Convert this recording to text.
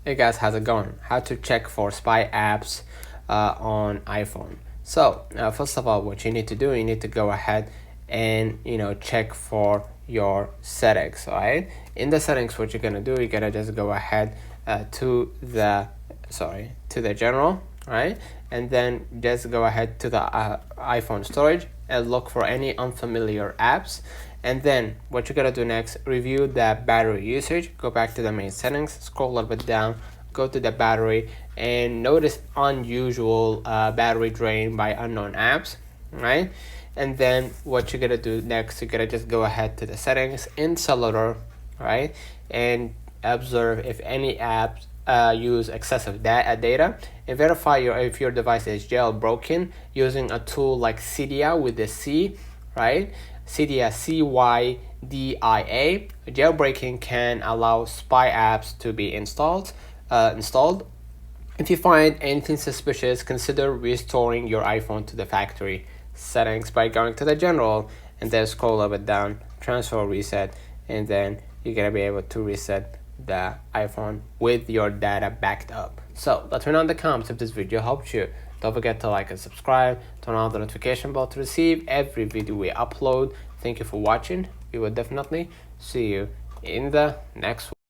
Hey guys, how's it going? How to check for spy apps on iPhone. So first of all, what you need to do, you need to go ahead and check for your settings. All right, in the settings, what you're gonna do, you're gonna just go ahead to the general, right, and then just go ahead to the iPhone storage and look for any unfamiliar apps. And then what you're gonna do next, review the battery usage. Go back to the main settings, scroll a little bit down, go to the battery, and notice unusual battery drain by unknown apps, right? And then what you're gonna do next, you're gonna just go ahead to the settings in cellular, right, and observe if any apps use excessive data, and verify if your device is jailbroken using a tool like Cydia with the C, right? Cydia, CYDIA. Jailbreaking can allow spy apps to be installed. If you find anything suspicious, consider restoring your iPhone to the factory settings by going to the general and then scroll a bit down, transfer reset, and then you're gonna be able to reset the iPhone with your data backed up. So let me know in the comments if this video helped you. Don't forget to like and subscribe, turn on the notification bell to receive every video we upload. Thank you for watching. We will definitely see you in the next one.